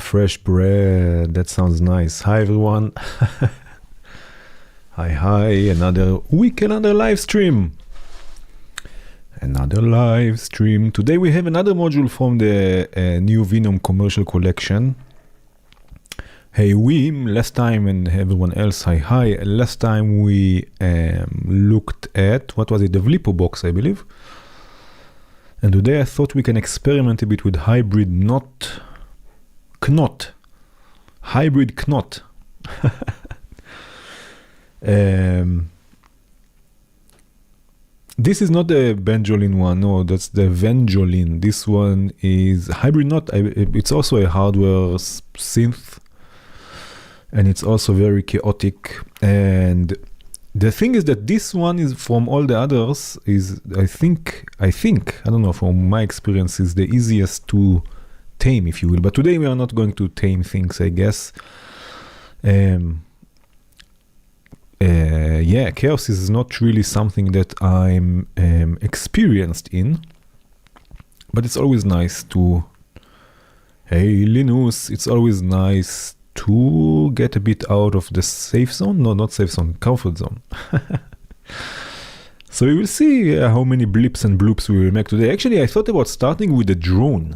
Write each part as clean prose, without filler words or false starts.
fresh bread. That sounds nice. Hi, everyone. Hi. Another week, another live stream. Today we have another module from the new Venom commercial collection. Hey, last time, and everyone else, hi. Last time we looked at, what was it? The Vlipo box, I believe. And today I thought we can experiment a bit with hybrid knot. Hybrid knot. This is not the benjolin one, no, that's the venjolin. This one is hybrid knot. It's also a hardware synth, and it's also very chaotic. And the thing is that this one is, from all the others, is I think, I don't know, from my experience, is the easiest to tame, if you will. But today we are not going to tame things, I guess. Chaos is not really something that I'm experienced in. But it's always nice to, hey Linus, it's always nice to get a bit out of the safe zone. No, not safe zone, comfort zone. So we will see how many blips and bloops we will make today. Actually, I thought about starting with a drone.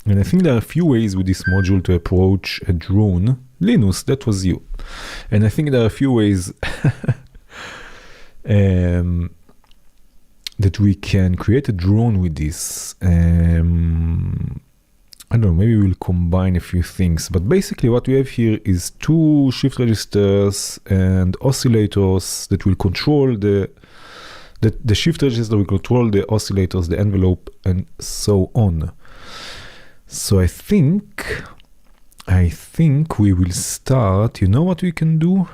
And I think there are a few ways with this module to approach a drone. Linus, that was you. And I think there are a few ways that we can create a drone with this. I don't know, maybe we'll combine a few things, but basically what we have here is two shift registers and oscillators that will control the shift register will control the oscillators, the envelope, and so on. So I think we will start. You know what we can do?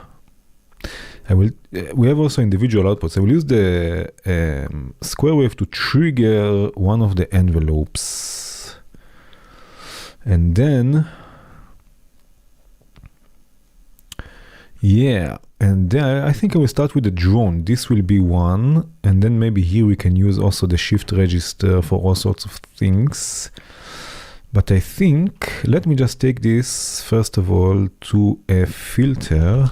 We have also individual outputs. I will use the square wave to trigger one of the envelopes. And then, I think I will start with the drone. This will be one, and then maybe here we can use also the shift register for all sorts of things. But I think, let me just take this, first of all, to a filter.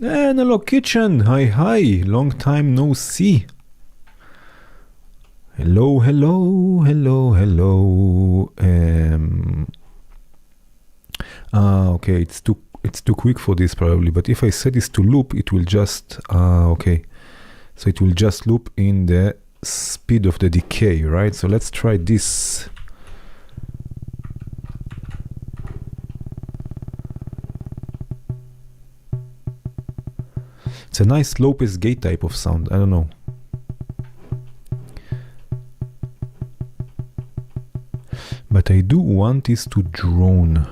And hello, kitchen. Hi. Long time no see. Hello. Okay, it's too quick for this probably, but if I set this to loop, it will just, okay. So it will just loop in the speed of the decay, right? So let's try this. It's a nice low-pass gate type of sound, I don't know. But I do want this to drone.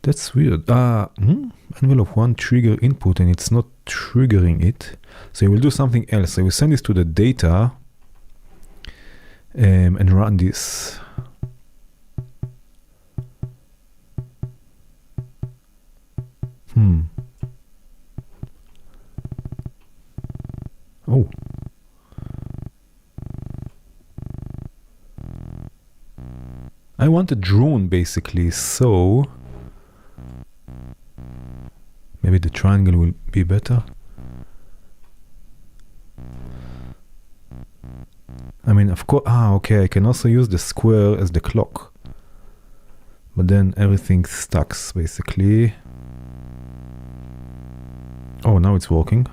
That's weird. Envelope 1 trigger input, and it's not triggering it. So I will do something else. I will send this to the data and run this. Oh. I want a drone basically, so maybe the triangle will be better. I mean, of course, okay, I can also use the square as the clock, but then everything stacks basically. Oh, now it's working.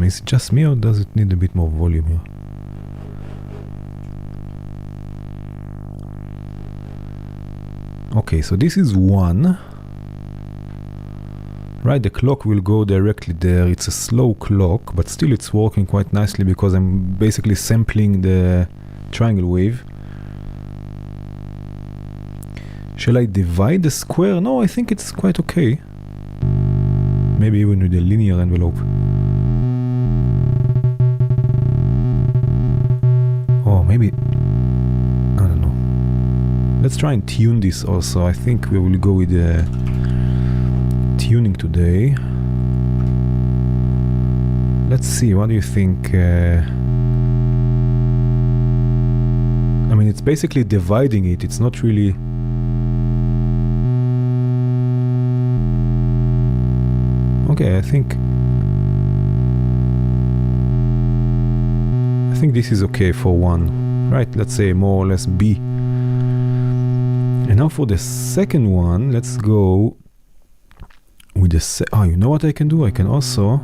Is it just me, or does it need a bit more volume here? Okay, so this is one. Right, the clock will go directly there. It's a slow clock, but still it's working quite nicely because I'm basically sampling the triangle wave. Shall I divide the square? No, I think it's quite okay. Maybe even with a linear envelope. Oh, maybe, I don't know. Let's try and tune this also. I think we will go with the tuning today. Let's see, what do you think? I mean, it's basically dividing it. It's not really... Okay, I think this is okay for one, right? Let's say more or less B. And now for the second one, let's go with the you know what I can do? I can also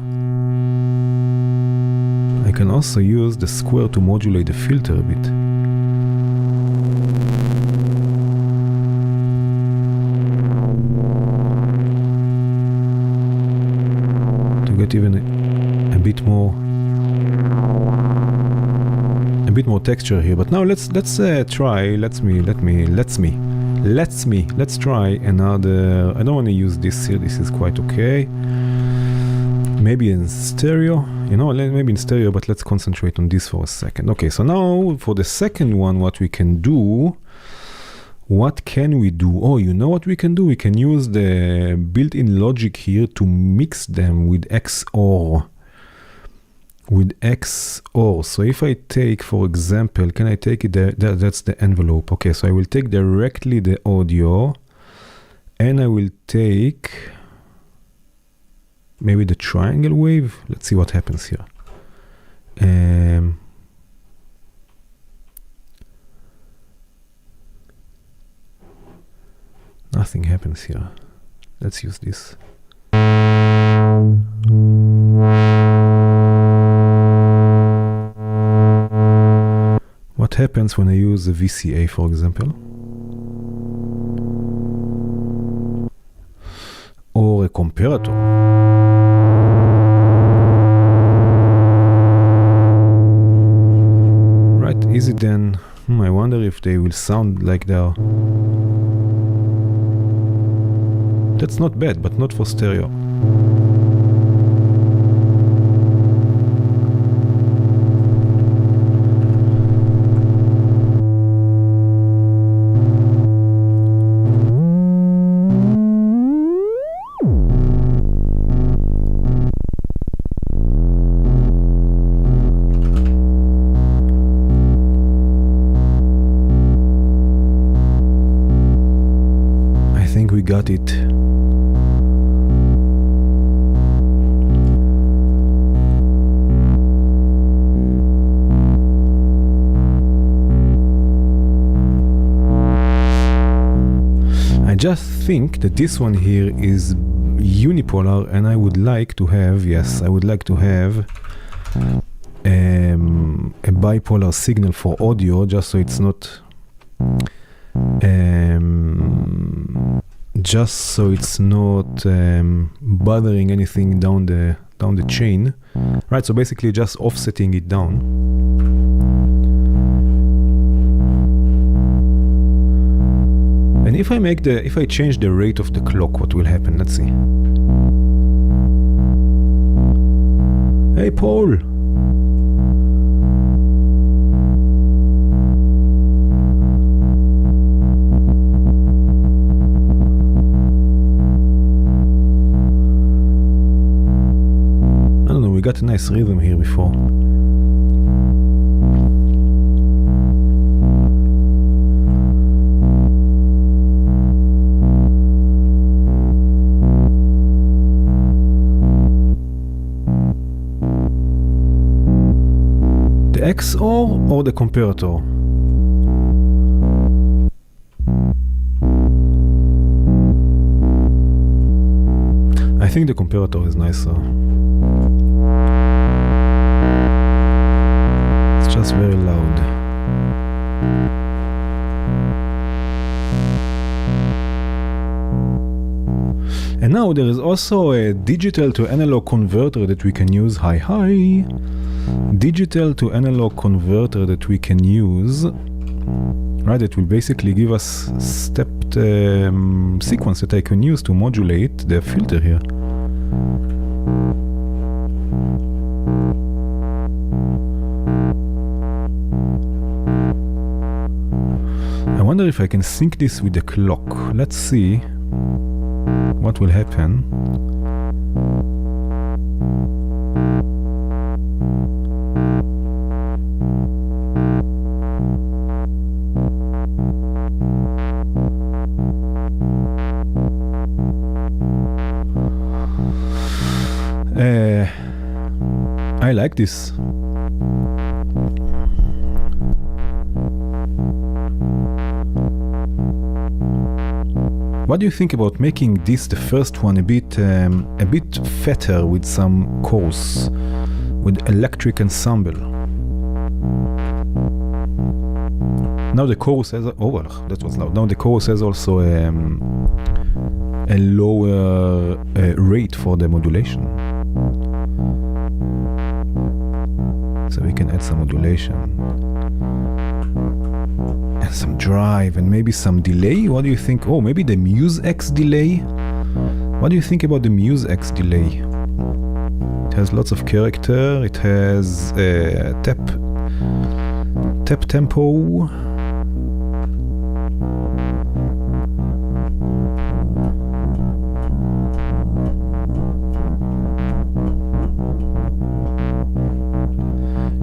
use the square to modulate the filter a bit. To get even a bit more texture here. But now let's try. Let's try another. I don't want to use this here. This is quite okay. Maybe in stereo. You know, maybe in stereo, but let's concentrate on this for a second. Okay, so now for the second one, what we can do? What can we do? Oh, you know what we can do? We can use the built-in logic here to mix them with XOR. So if I take, for example, can I take it there? That's the envelope. Okay, so I will take directly the audio and I will take maybe the triangle wave. Let's see what happens here. Nothing happens here. Let's use this. What happens when I use a VCA, for example? Or a comparator. Right, is it then... I wonder if they will sound like they're... That's not bad, but not for stereo. We got it. I just think that this one here is unipolar and I would like to have, yes, I would like to have a bipolar signal for audio, just so it's not bothering anything down the chain, right? So basically just offsetting it down. And if I change the rate of the clock, what will happen? Let's see. Hey Paul. We got a nice rhythm here before. The XOR or the comparator? I think the comparator is nicer. Just very loud. And now there is also a digital to analog converter that we can use. Digital to analog converter that we can use. Right, it will basically give us stepped sequence that I can use to modulate the filter here. I wonder if I can sync this with the clock. Let's see what will happen. I like this. What do you think about making this, the first one, a bit fatter with some chorus, with electric ensemble? Now the chorus has that was loud. Now the chorus has also a lower rate for the modulation, so we can add some modulation and some drive and maybe some delay. What do you think? Oh, maybe the Muse X delay. What do you think about the Muse X delay? It has lots of character. It has tap tempo.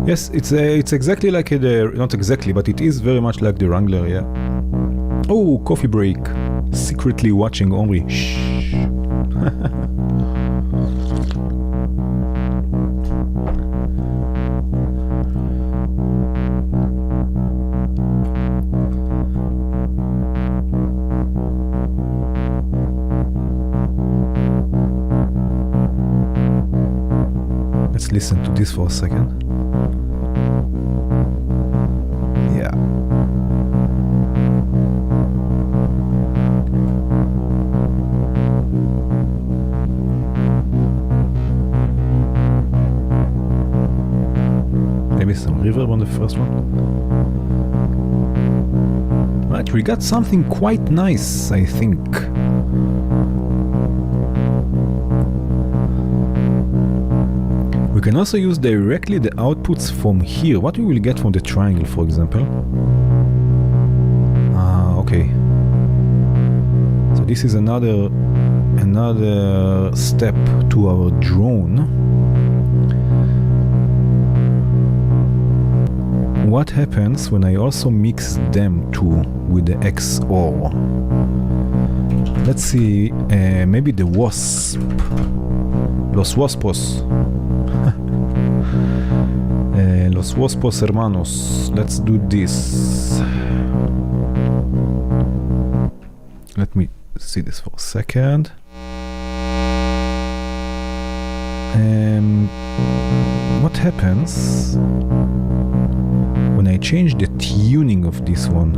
Yes, it's exactly like not exactly, but it is very much like the Wrangler, yeah. Oh, coffee break. Secretly watching Omri. Shh. Let's listen to this for a second. Maybe some reverb on the first one. Right, we got something quite nice, I think. We can also use directly the outputs from here. What we will get from the triangle, for example. Okay. So this is another step to our drone. What happens when I also mix them two with the XOR? Let's see, maybe the wasp. Los Waspos. Los Waspos hermanos. Let's do this. Let me see this for a second. What happens when I change the tuning of this one?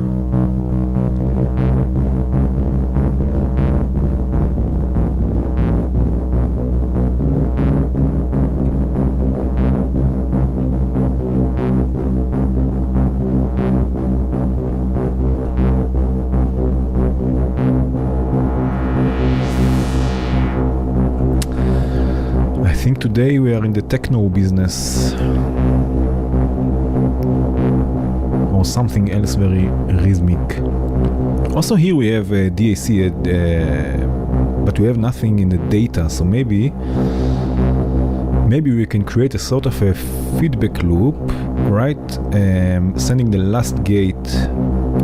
I think today we are in the techno business. Or something else very rhythmic. Also here we have a DAC, but we have nothing in the data, so maybe we can create a sort of a feedback loop, right? Sending the last gate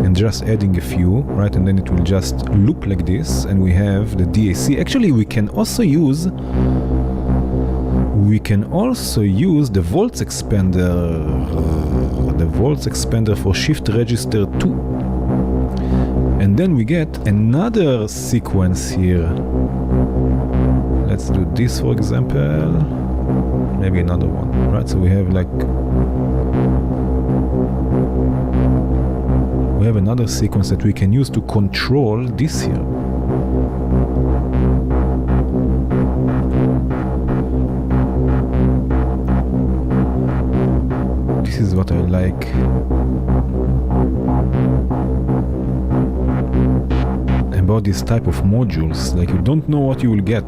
and just adding a few, right? And then it will just loop like this, and we have the DAC. Actually, we can also use the volts expander for shift register 2, and then we get another sequence here. Let's do this, for example, maybe another one, right? So we have another sequence that we can use to control this here. This is what I like. About this type of modules, like you don't know what you will get.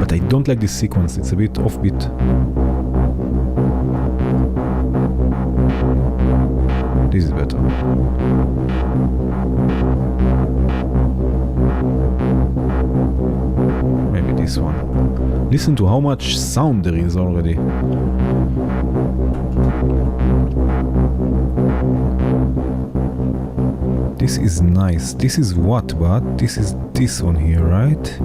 But I don't like this sequence, it's a bit offbeat. This is better. Maybe this one. Listen to how much sound there is already. This is nice. This is what, but this is this one here, right?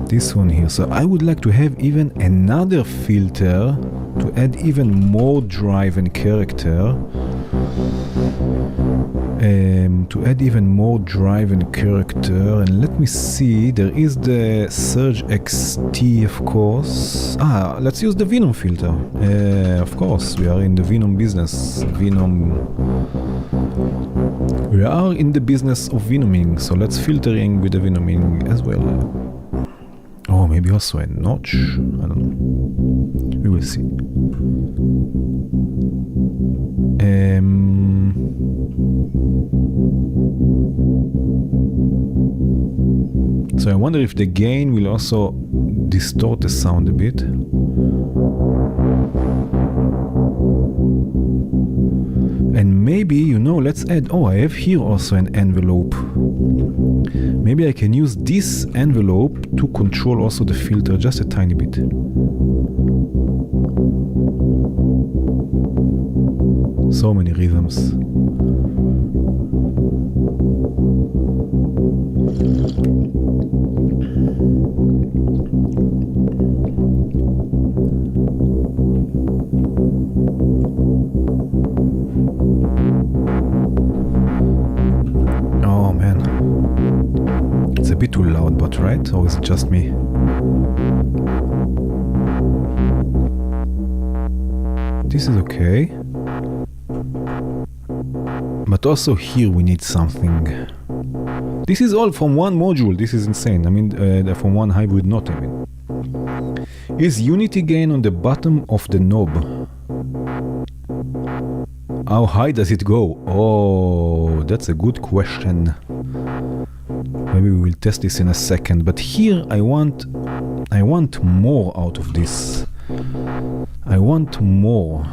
This one here. So I would like to have even another filter to add even more drive and character. And let me see, there is the Surge XT, of course. Let's use the Venom filter. Of course, we are in the Venom business. We are in the business of Venoming, so let's filtering with the Venoming as well. Oh, maybe also a notch? I don't know. We will see. So I wonder if the gain will also distort the sound a bit. And maybe, let's add, I have here also an envelope. Maybe I can use this envelope to control also the filter just a tiny bit. So many rhythms. Oh man, it's a bit too loud, but right? Or is it just me? This is okay. But also here we need something. This is all from one module. This is insane. I mean, from one hybrid note, I mean. Is unity gain on the bottom of the knob? How high does it go? Oh, that's a good question. Maybe we will test this in a second. But here I want more out of this. I want more.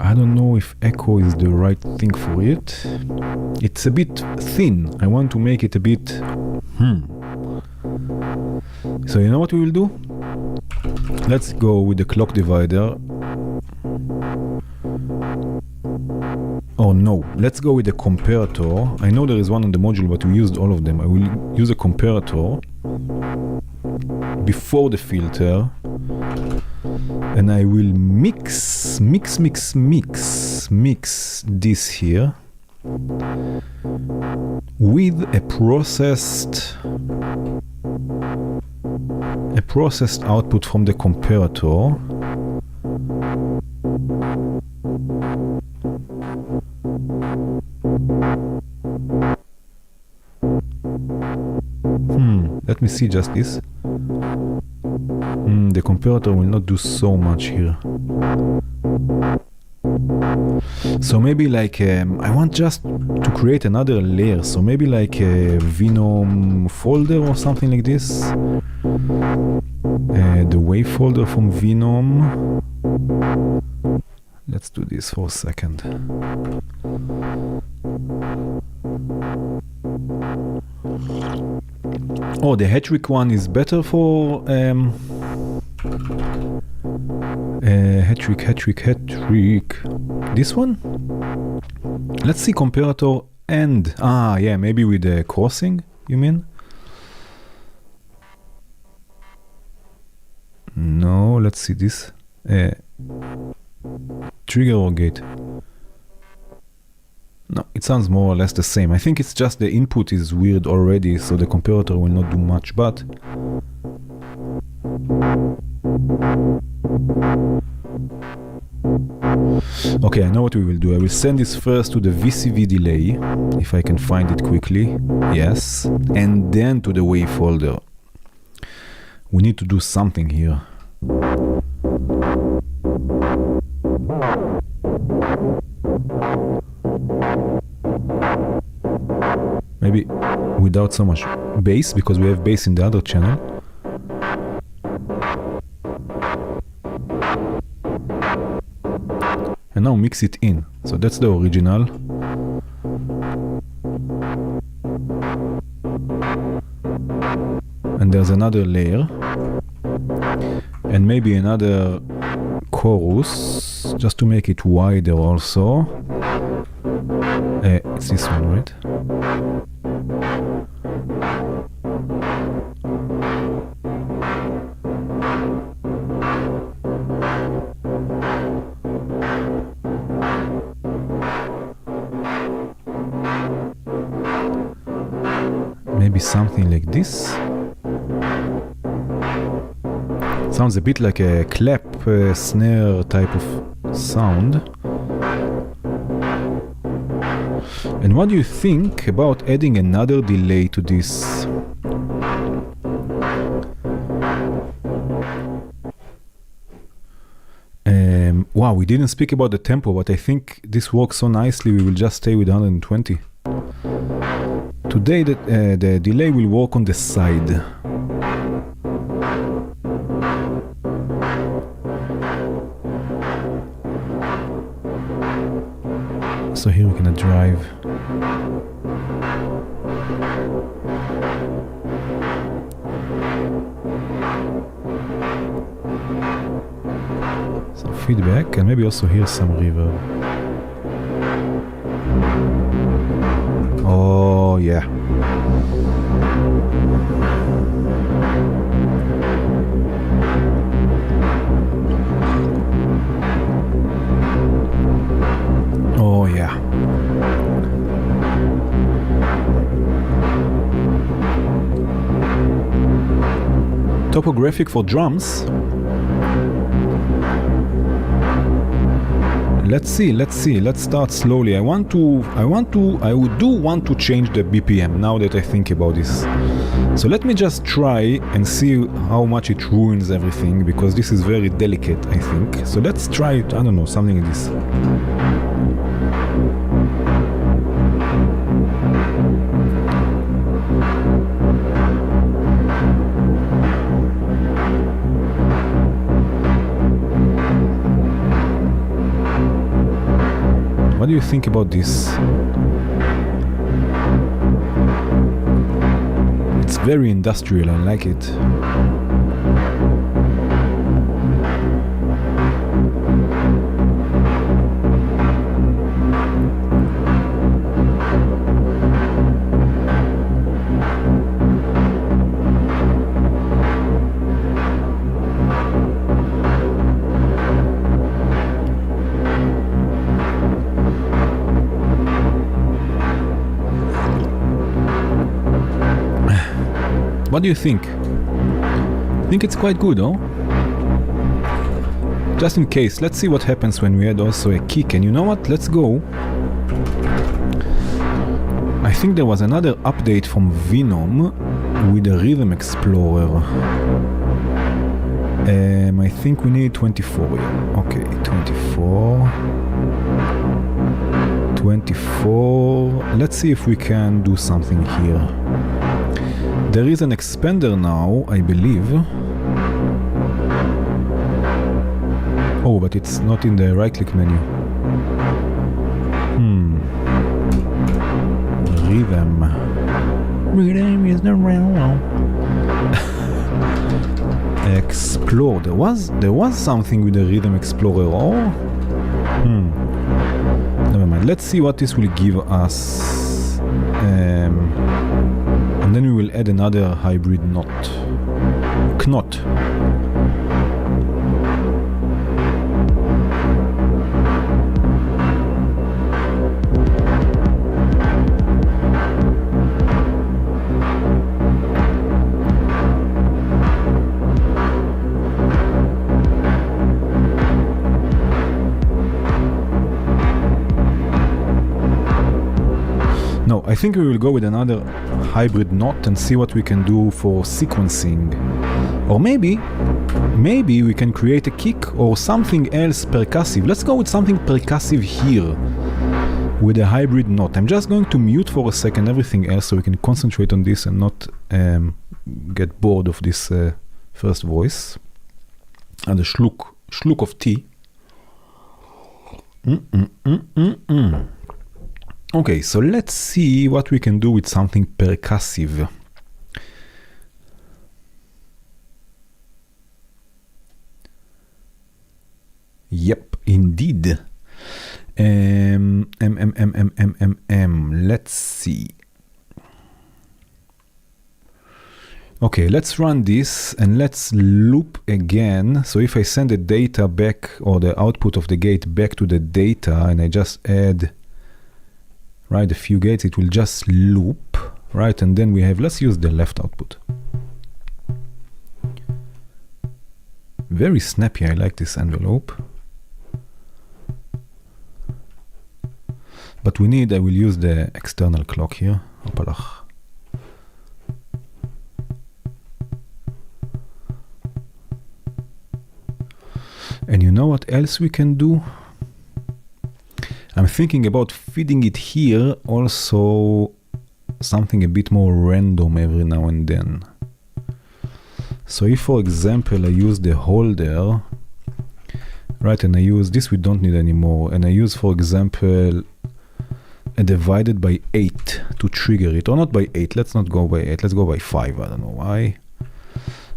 I don't know if echo is the right thing for it. It's a bit thin. I want to make it a bit... So you know what we will do? Let's go with the clock divider. Oh no, let's go with the comparator. I know there is one on the module, but we used all of them. I will use a comparator before the filter. And I will mix this here with a processed output from the comparator. Let me see just this. The comparator will not do so much here. So maybe like I want just to create another layer. So maybe like a Venom folder or something like this. The wave folder from Venom. Let's do this for a second. Oh, the Hattrick one is better for Hattrick. This one? Let's see comparator and yeah, maybe with the crossing, you mean? No, let's see this. Trigger or gate? No, it sounds more or less the same. I think it's just the input is weird already, so the comparator will not do much, but... Okay, I know what we will do. I will send this first to the VCV delay, if I can find it quickly. Yes. And then to the wave folder. We need to do something here. Maybe without so much bass, because we have bass in the other channel. And now mix it in. So that's the original. And there's another layer. And maybe another chorus. just to make it wider also. It's this one, right? Maybe something like this. Sounds a bit like a clap snare type of sound. And what do you think about adding another delay to this? Wow, we didn't speak about the tempo, but I think this works so nicely we will just stay with 120. Today the delay will work on the side. So here we're gonna drive. Some feedback and maybe also hear some reverb. Oh yeah. Oh yeah. Topographic for drums. Let's see, let's start slowly. I would want to change the BPM now that I think about this. So let me just try and see how much it ruins everything, because this is very delicate, I think. So let's try it, I don't know, something like this. What do you think about this? It's very industrial, I like it. What do you think? I think it's quite good, oh? Just in case, let's see what happens when we add also a kick. And you know what? Let's go. I think there was another update from Venom with the Rhythm Explorer. I think we need 24 here. Okay, 24. 24. Let's see if we can do something here. There is an expander now, I believe. Oh, but it's not in the right-click menu. Rhythm. Rhythm is the railroad. Explore. There was something with the Rhythm Explorer. Oh. Never mind. Let's see what this will give us. And then we will add another hybrid knot. Knot. No, I think we will go with another hybrid knot and see what we can do for sequencing. Or maybe we can create a kick or something else percussive. Let's go with something percussive here with a hybrid knot. I'm just going to mute for a second everything else so we can concentrate on this and not get bored of this first voice. And a schluck of tea. Okay, so let's see what we can do with something percussive. Yep. Indeed. Let's see. Okay, let's run this and let's loop again. So if I send the data back, or the output of the gate back to the data, and I just add, right, a few gates, it will just loop, right? And then we have, let's use the left output. Very snappy, I like this envelope. But I will use the external clock here. Hopalach. And you know what else we can do? I'm thinking about feeding it here also something a bit more random every now and then. So if, for example, I use the holder, right, and I use this, we don't need anymore, and I use, for example, a divided by 8 to trigger it, or not by 8, let's not go by 8, let's go by 5, I don't know why.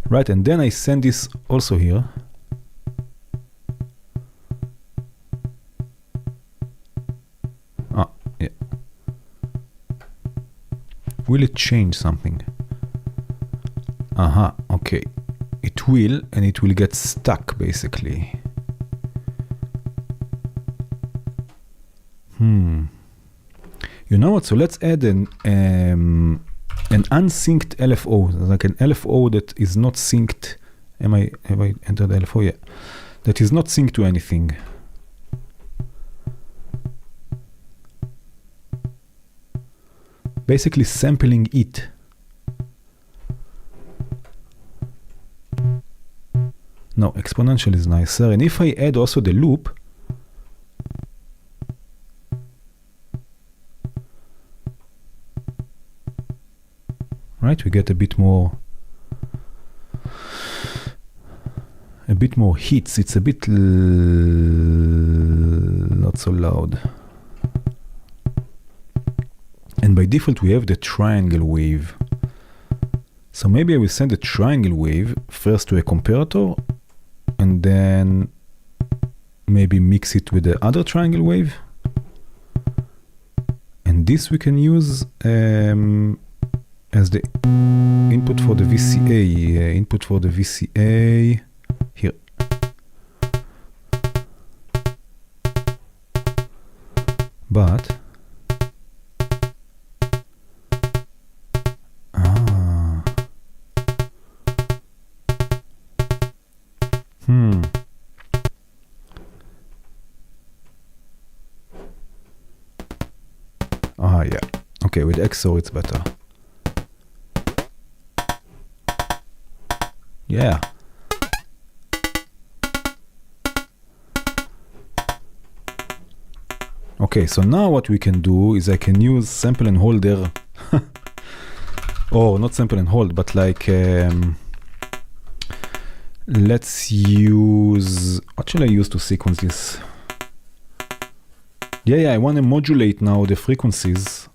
Right, and then I send this also here. Yeah. Will it change something? Aha, okay. It will, and it will get stuck basically. You know what? So let's add an unsynced LFO, like an LFO that is not synced. Have I entered the LFO? Yeah. That is not synced to anything. Basically sampling it. No, exponential is nicer. And if I add also the loop, right, we get a bit more hits. It's a bit not so loud. And by default, we have the triangle wave. So maybe I will send a triangle wave first to a comparator, and then maybe mix it with the other triangle wave. And this we can use as the input for the VCA. Input for the VCA here. But yeah. Okay, with XOR it's better. Yeah. Okay, so now what we can do is I can use sample and holder. Oh, not sample and hold, but like let's use, what shall I use to sequence this? Yeah, I want to modulate now the frequencies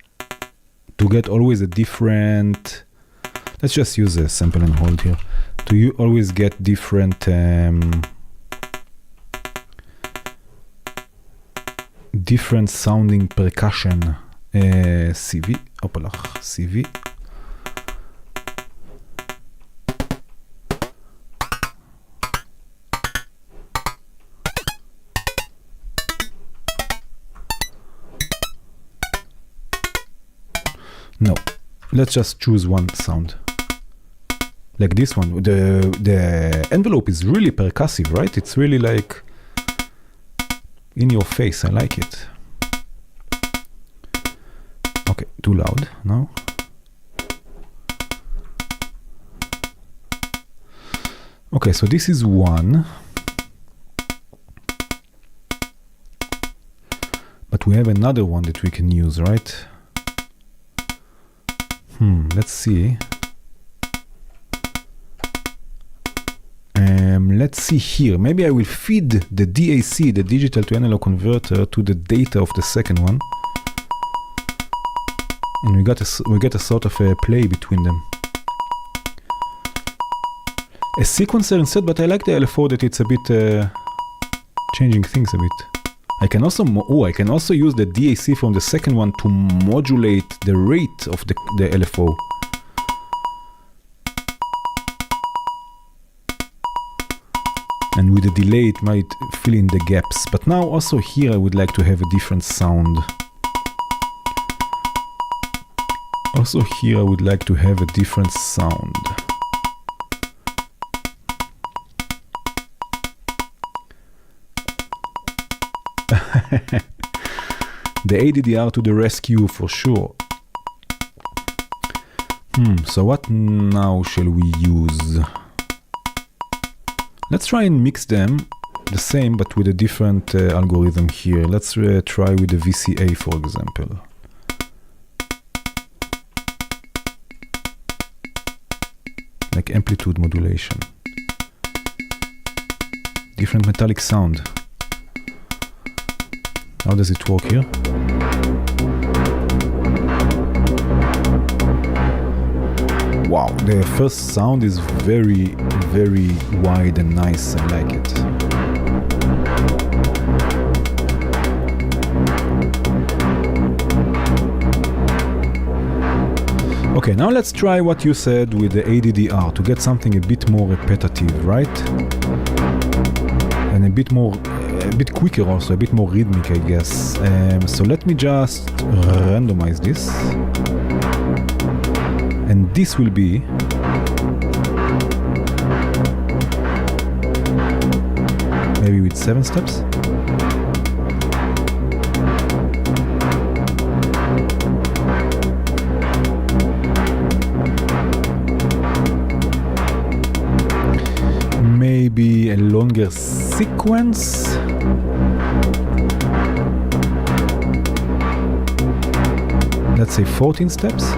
to get always a different, let's just use a sample and hold here, to always get different different sounding percussion. CV, opalach, CV. No, let's just choose one sound. Like this one. The envelope is really percussive, right? It's really like in your face. I like it. Okay, too loud now. Okay, so this is one. But we have another one that we can use, right? Let's see. Let's see here. Maybe I will feed the DAC, the digital to analog converter, to the data of the second one, and we get a sort of a play between them. A sequencer instead, but I like the LFO that it's a bit changing things a bit. I can also I can also use the DAC from the second one to modulate the rate of the LFO. And with the delay it might fill in the gaps. But now also here I would like to have a different sound. Also here I would like to have a different sound. The ADDR to the rescue for sure. So what now shall we use? Let's try and mix them the same but with a different algorithm here. Let's try with the VCA for example. Like amplitude modulation. Different metallic sound. How does it work here? Wow, the first sound is very, very wide and nice. I like it. Okay, now let's try what you said with the ADDR to get something a bit more repetitive, right? And a bit quicker also, a bit more rhythmic, I guess. So let me just randomize this. And this will be maybe with 7 steps. Maybe a longer sequence. Let's say 14 steps.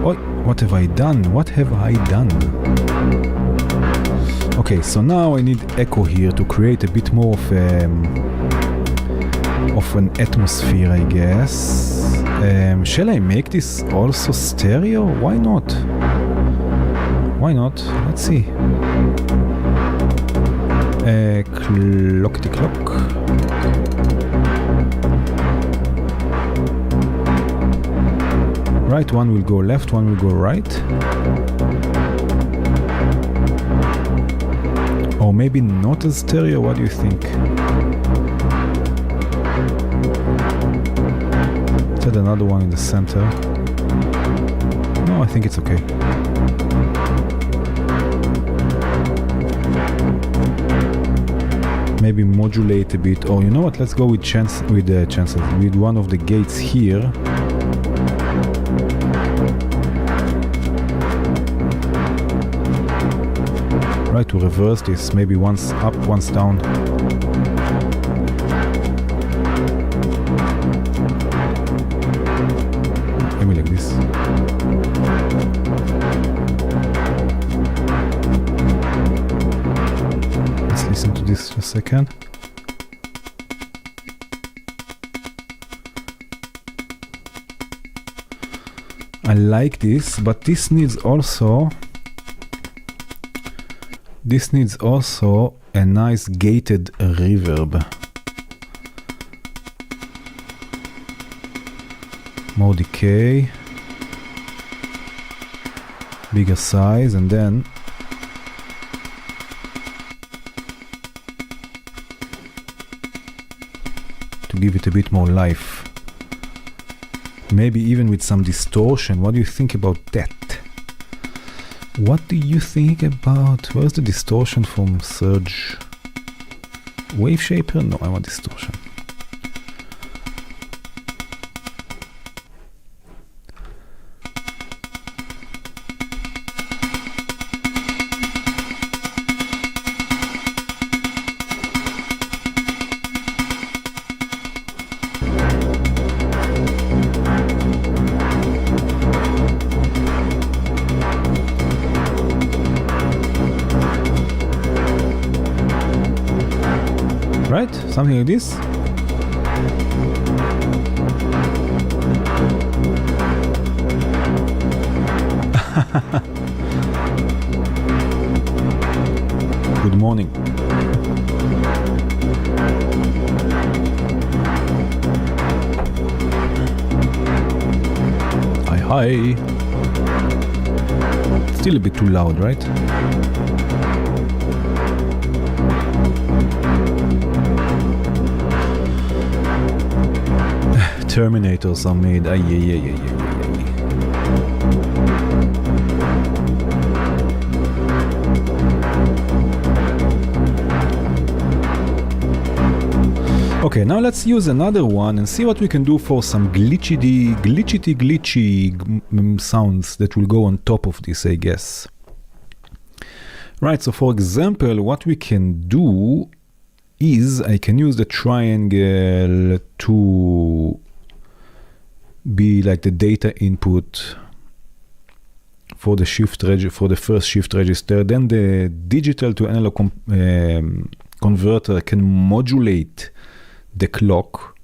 Oh, what have I done? What have I done? Okay, so now I need echo here to create a bit more of an atmosphere, I guess. Shall I make this also stereo? Why not? Why not? Let's see. Clockety clock. Right, one will go left, one will go right. Or maybe not as stereo, what do you think? Set another one in the center. No, I think it's okay. Maybe modulate a bit. Oh, you know what? Let's go with with one of the gates here. Right, to reverse this, maybe once up, once down. Maybe like this. Let's listen to this for a second. I like this, but this needs also a nice gated reverb. More decay, bigger size, and then to give it a bit more life. Maybe even with some distortion. What do you think about that? What do you think about... Where's the distortion from Surge? Wave Shaper? No, I want distortion. Right? Something like this. high. Still a bit too loud, right? Terminators are made. Ay, ay, ay, ay, ay, ay. Okay, now let's use another one and see what we can do for some glitchy sounds that will go on top of this, I guess. Right, so for example, what we can do is I can use the triangle to be like the data input for the for the first shift register. Then the digital to analog converter can modulate the clock,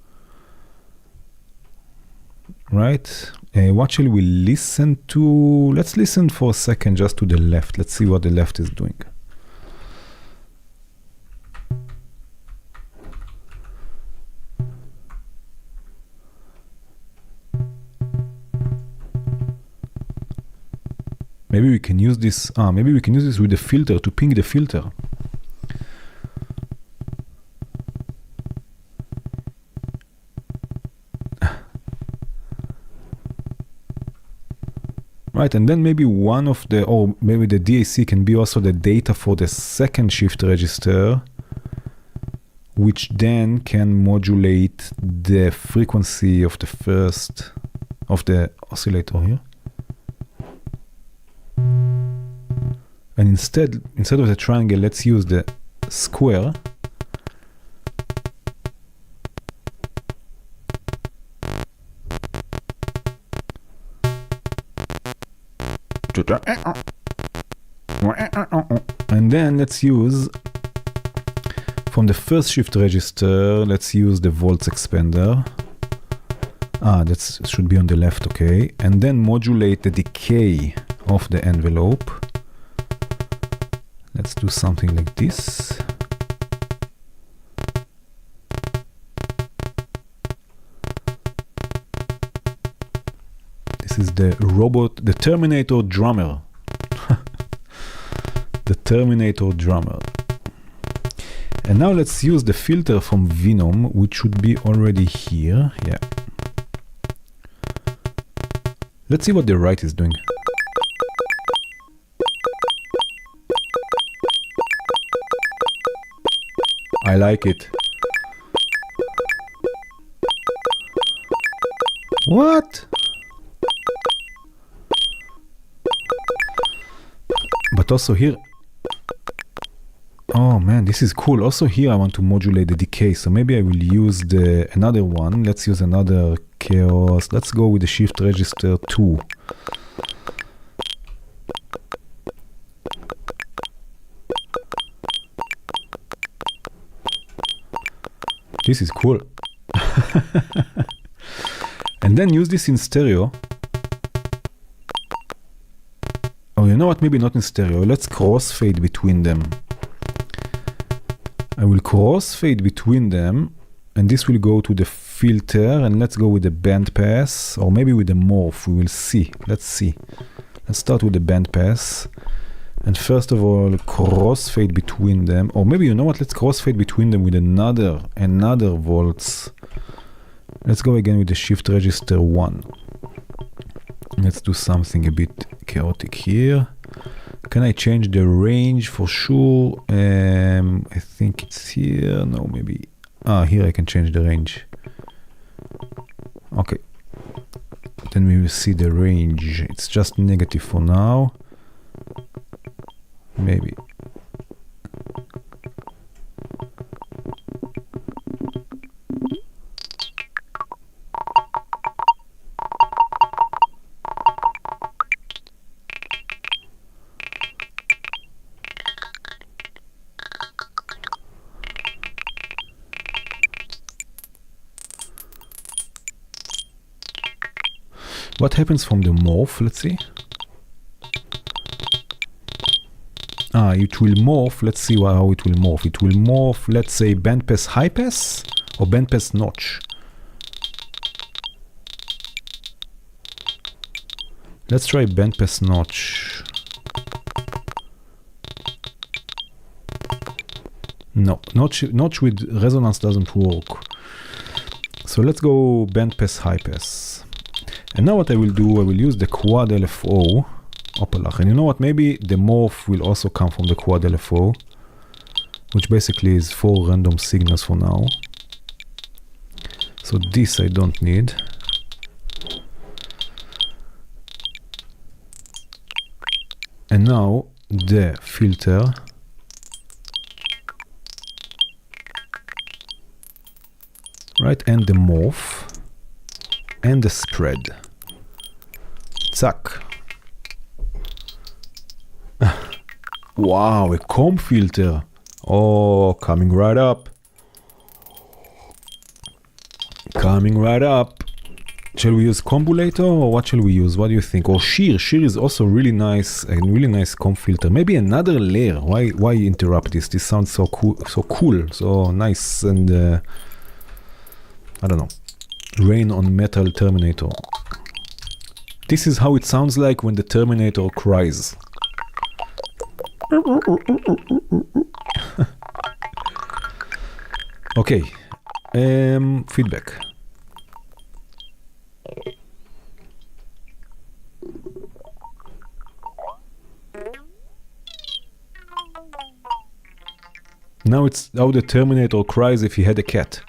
right? What shall we listen to? Let's listen for a second just to the left. Let's see what the left is doing. Maybe we can use this. Maybe we can use this with the filter to ping the filter. Right, and then maybe one of the, or maybe the DAC can be also the data for the second shift register, which then can modulate the frequency of the first, of the oscillator here. And instead of the triangle, let's use the square. And then let's use, from the first shift register, let's use the volts expander. That should be on the left, okay. And then modulate the decay of the envelope. Let's do something like this. This is the robot, the Terminator drummer. The Terminator drummer. And now let's use the filter from Venom, which should be already here. Yeah. Let's see what the right is doing. I like it. What? But also here, oh man, this is cool. Also here I want to modulate the decay, so maybe I will use another one. Let's use another chaos. Let's go with the shift register 2. This is cool. And then use this in stereo. Oh, you know what? Maybe not in stereo. Let's crossfade between them. I will crossfade between them, and this will go to the filter, and let's go with the bandpass, or maybe with the morph. We will see. Let's see. Let's start with the bandpass. And first of all, crossfade between them. Or maybe, you know what? Let's crossfade between them with another volts. Let's go again with the shift register 1. Let's do something a bit chaotic here. Can I change the range for sure? I think it's here. No, maybe. Here I can change the range. Okay. Then we will see the range. It's just negative for now. Maybe. What happens from the morph? Let's see. It will morph. Let's see how it will morph. It will morph, let's say, bandpass high pass or bandpass notch. Let's try bandpass notch. No, notch with resonance doesn't work. So let's go bandpass high pass. And now what I will do, I will use the quad LFO. Opalach. And you know what, maybe the morph will also come from the quad LFO, which basically is 4 random signals for now. So this I don't need. And now the filter. Right, and the morph. And the spread. Zack. Wow, a comb filter. Oh, coming right up. Coming right up. Shall we use combulator or what shall we use? What do you think? Or shear. Shear is also really nice, a really nice comb filter. Maybe another layer. Why interrupt this? This sounds so cool, so nice, and I don't know. Rain on metal Terminator. This is how it sounds like when the Terminator cries. Okay, feedback. Now it's how the Terminator cries if he had a cat.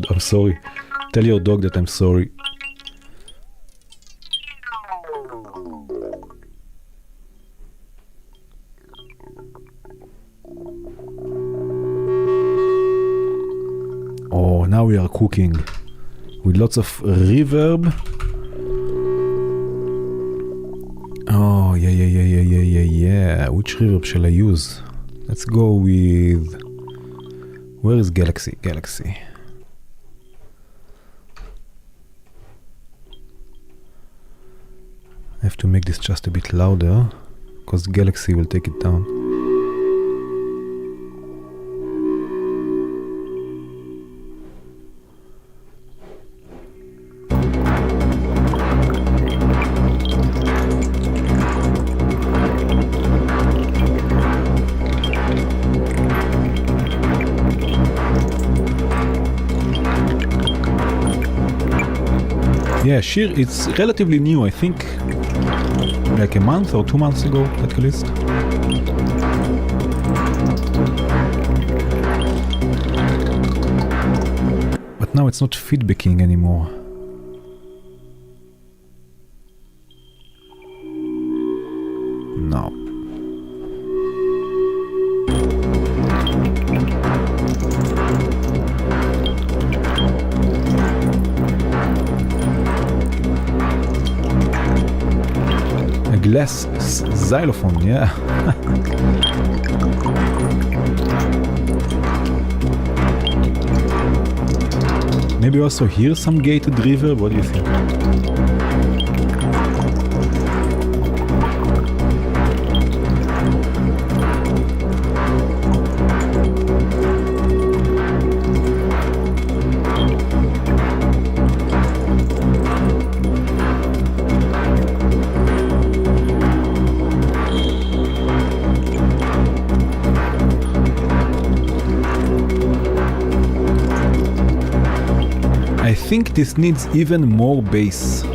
I'm sorry. Tell your dog that I'm sorry. Oh, now we are cooking with lots of reverb. Oh, yeah. Which reverb shall I use? Let's go with... Where is Galaxy? Galaxy. I have to make this just a bit louder, because Galaxy will take it down. Yeah, Sheer, it's relatively new, I think like a month or 2 months ago at least. But now it's not feedbacking anymore. No. Glass xylophone, yeah. Maybe also hear some gated reverb. What do you think? I think this needs even more bass.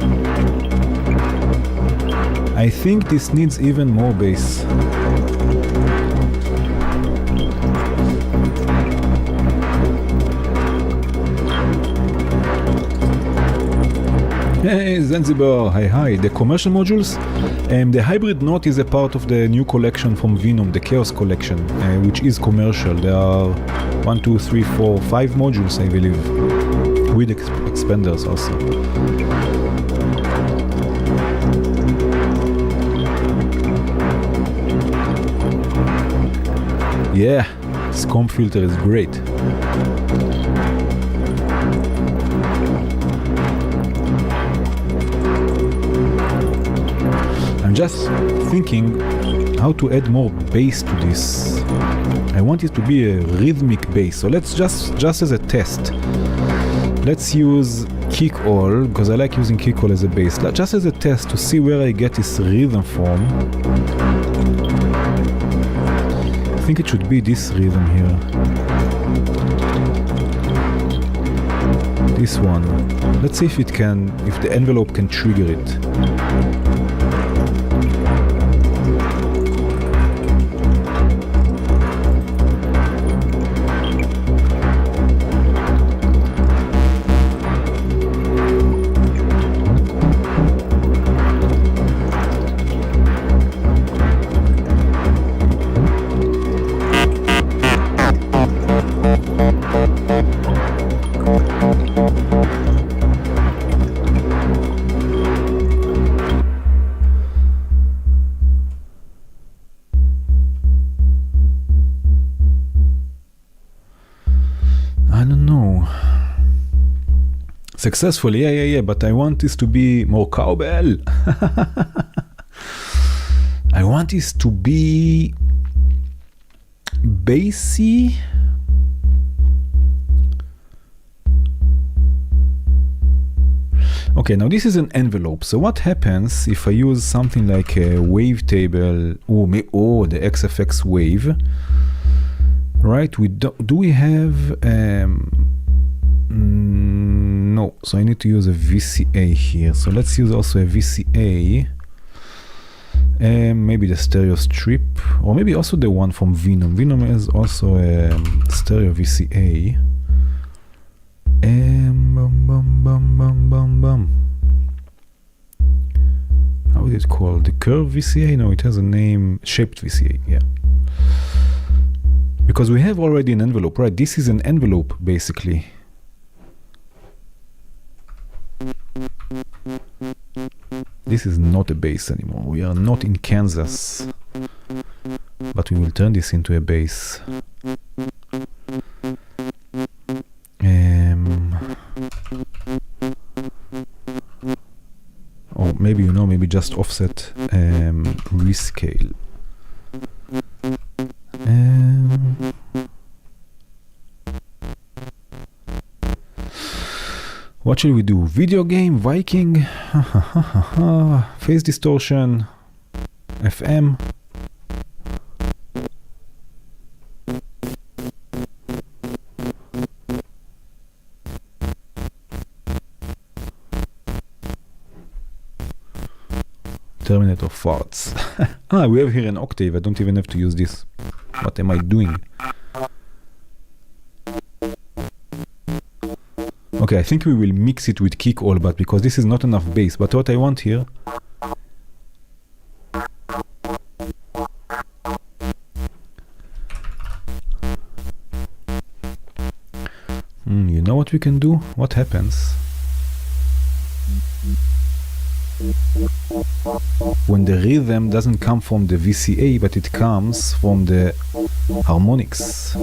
I think this needs even more bass. Hey Zanzibar, hi. The commercial modules, the hybrid note is a part of the new collection from Venom, the Chaos collection, which is commercial. There are 1, 2, 3, 4, 5 modules, I believe, with expanders also. Yeah, this comb filter is great. I'm just thinking how to add more bass to this. I want it to be a rhythmic bass. So let's just as a test, let's use kick all, because I like using kick all as a bass. Just as a test to see where I get this rhythm from. I think it should be this rhythm here. This one. Let's see if it can, if the envelope can trigger it. Successfully, yeah, but I want this to be more cowbell. I want this to be bassy. Okay, now this is an envelope. So what happens if I use something like a wavetable? Oh, the XFX wave. Right? Do we have? No, so I need to use a VCA here. So let's use also a VCA. Maybe the stereo strip, or maybe also the one from Venom. Venom is also a stereo VCA. How is it called? The curve VCA? No, it has a name. Shaped VCA, yeah. Because we have already an envelope, right? This is an envelope, basically. This is not a bass anymore. We are not in Kansas. But we will turn this into a bass. Or maybe, maybe just offset rescale. What should we do? Video game, Viking, phase distortion, FM. Terminator farts. We have here an octave. I don't even have to use this. What am I doing? Okay, I think we will mix it with kick all, but because this is not enough bass. But what I want here, you know what we can do? What happens when the rhythm doesn't come from the VCA, but it comes from the harmonics?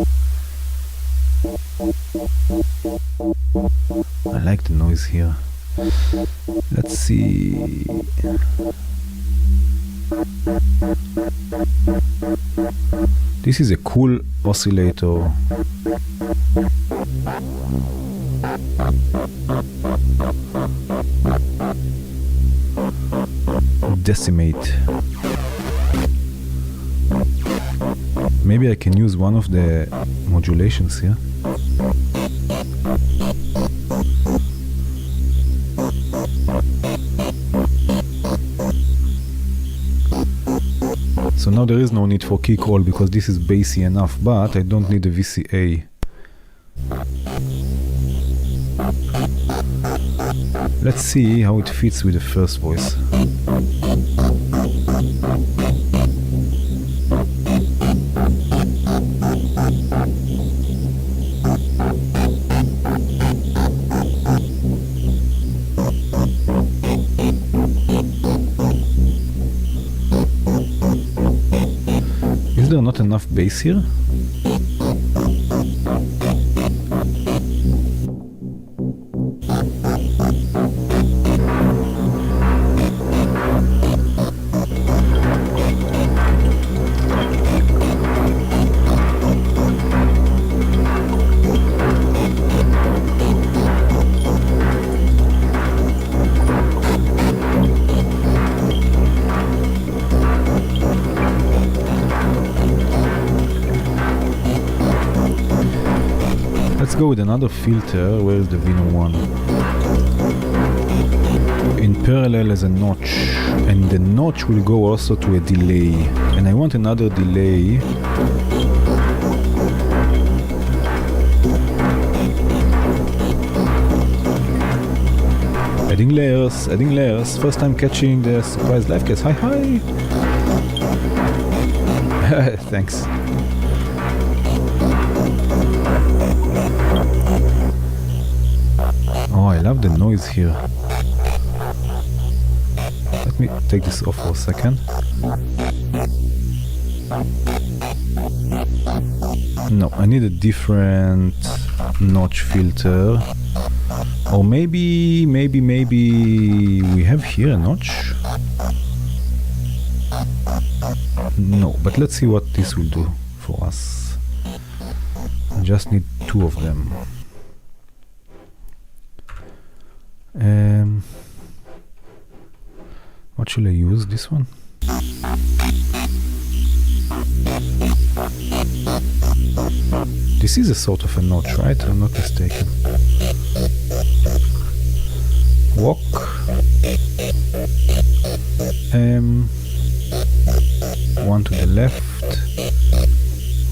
I like the noise here. Let's see. This is a cool oscillator. Decimate. Maybe I can use one of the modulations here. So now there is no need for kick all because this is bassy enough, but I don't need a VCA. Let's see how it fits with the first voice. Is there not enough bass here? Let's go with another filter. Where is the Venom one? In parallel as a notch, and the notch will go also to a delay, and I want another delay. Adding layers, first time catching the surprise live cats. Hi. Thanks. Oh, I love the noise here. Let me take this off for a second. No, I need a different notch filter. Or maybe we have here a notch. No, but let's see what this will do for us. I just need two of them. What should I use? This one? This is a sort of a notch, right? I'm not mistaken. Walk. One to the left,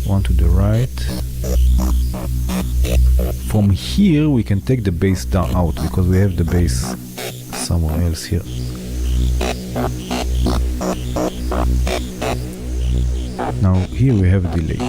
one to the right. From here we can take the bass down out because we have the bass somewhere else here. Now here we have a delay.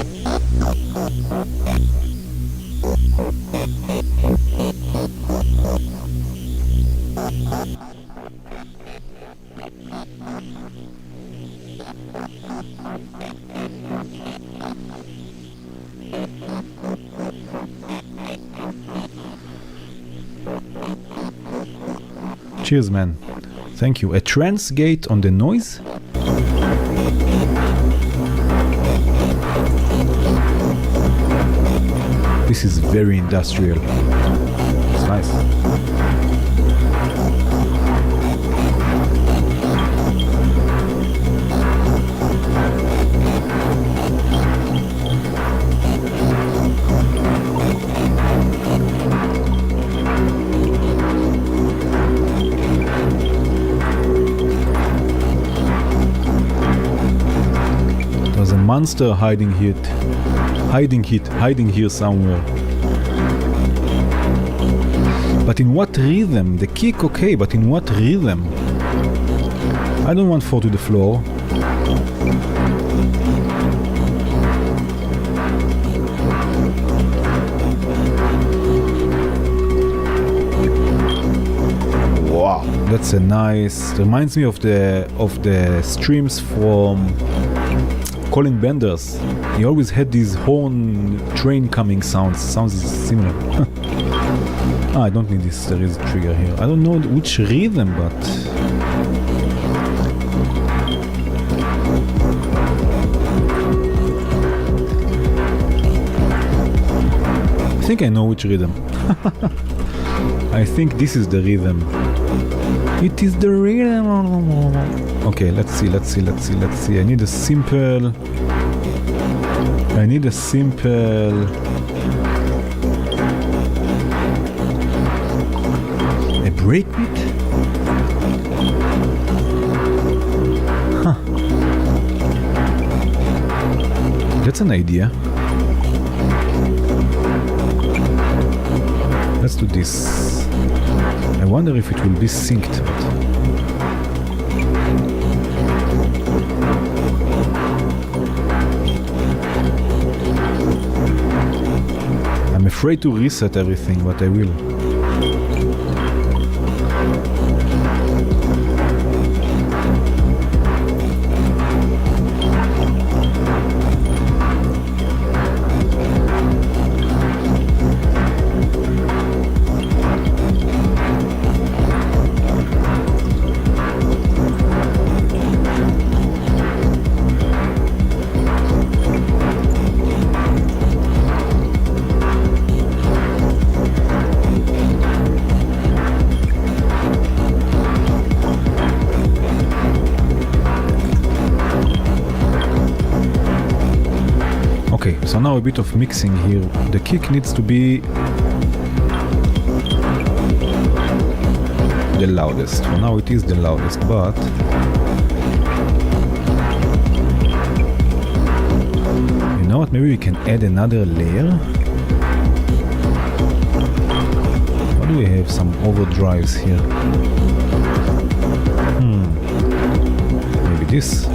Cheers, man. Thank you. A trance gate on the noise? This is very industrial. It's nice. There's a monster hiding here somewhere. But in what rhythm? The kick, okay, but in what rhythm? I don't want 4 to the floor. Wow, that's a nice. Reminds me of the streams from Colin Benders. He always had these horn train coming sounds. Sounds similar. I don't need this. There is a trigger here. I don't know which rhythm, but I think I know which rhythm. I think this is the rhythm. It is the rhythm. Okay, let's see. I need a simple. A breakbeat? Huh. That's an idea. Let's do this. I wonder if it will be synced. I'm afraid to reset everything, but I will. now a bit of mixing here. The kick needs to be the loudest. For now it is the loudest, but you know what, maybe we can add another layer. How do we have some overdrives here? Maybe this.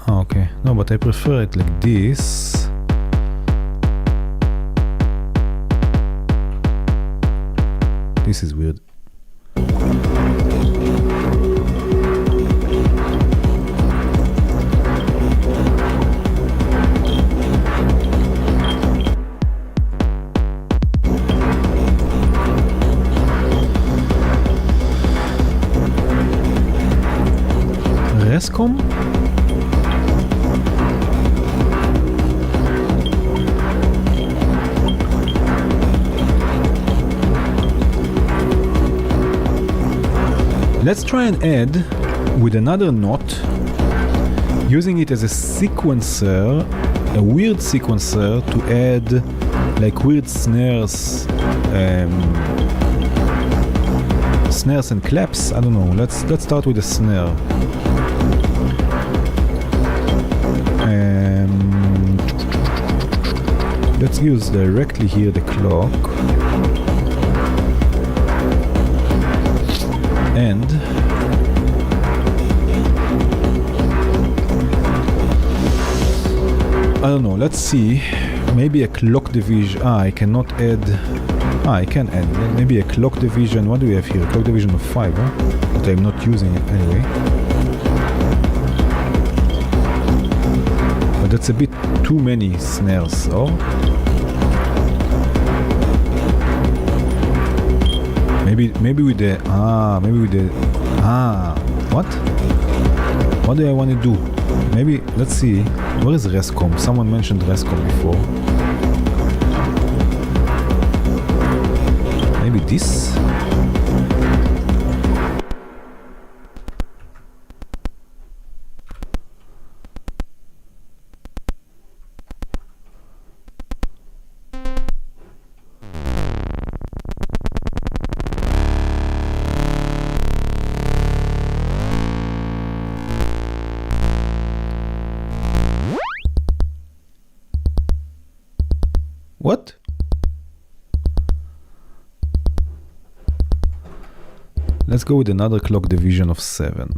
Okay, no, but I prefer it like this. This is weird. Rescom? Let's try and add with another knot, using it as a sequencer, a weird sequencer to add like weird snares, snares and claps. I don't know. Let's start with a snare. Let's use directly here the clock. And I don't know, let's see, maybe a clock division. I cannot add, I can add maybe a clock division. What do we have here? Clock division of 5, huh? But I'm not using it anyway. But that's a bit too many snares, or? Maybe with the what do I want to do? Maybe let's see, where is Rescom? Someone mentioned Rescom before. Maybe this? What? Let's go with another clock division of 7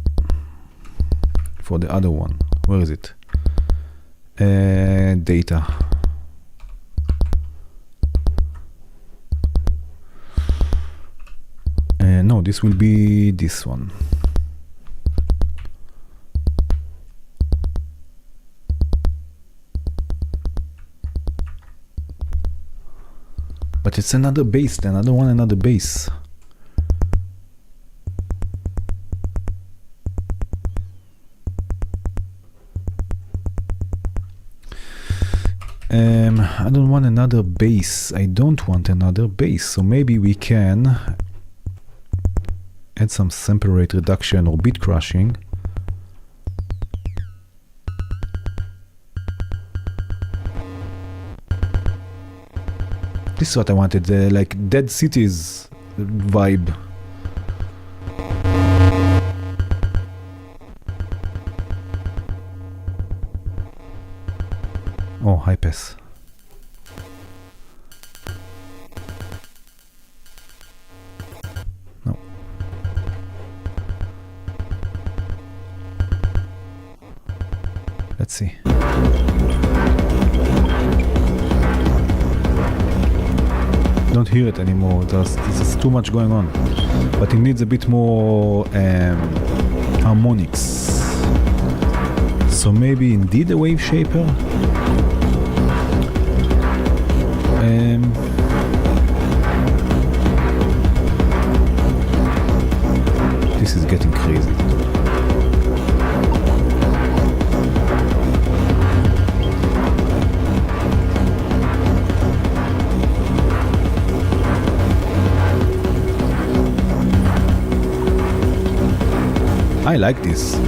for the other one. Where is it? Data. No, this will be this one. But it's another bass, another bass. I don't want another bass. I don't want another bass. So maybe we can add some sample rate reduction or beat crushing. This is what I wanted, like Dead Cities vibe. Oh, high pass. No. Let's see. Don't hear it anymore. There's too much going on, but it needs a bit more harmonics. So maybe indeed a wave shaper. This is getting crazy. I like this.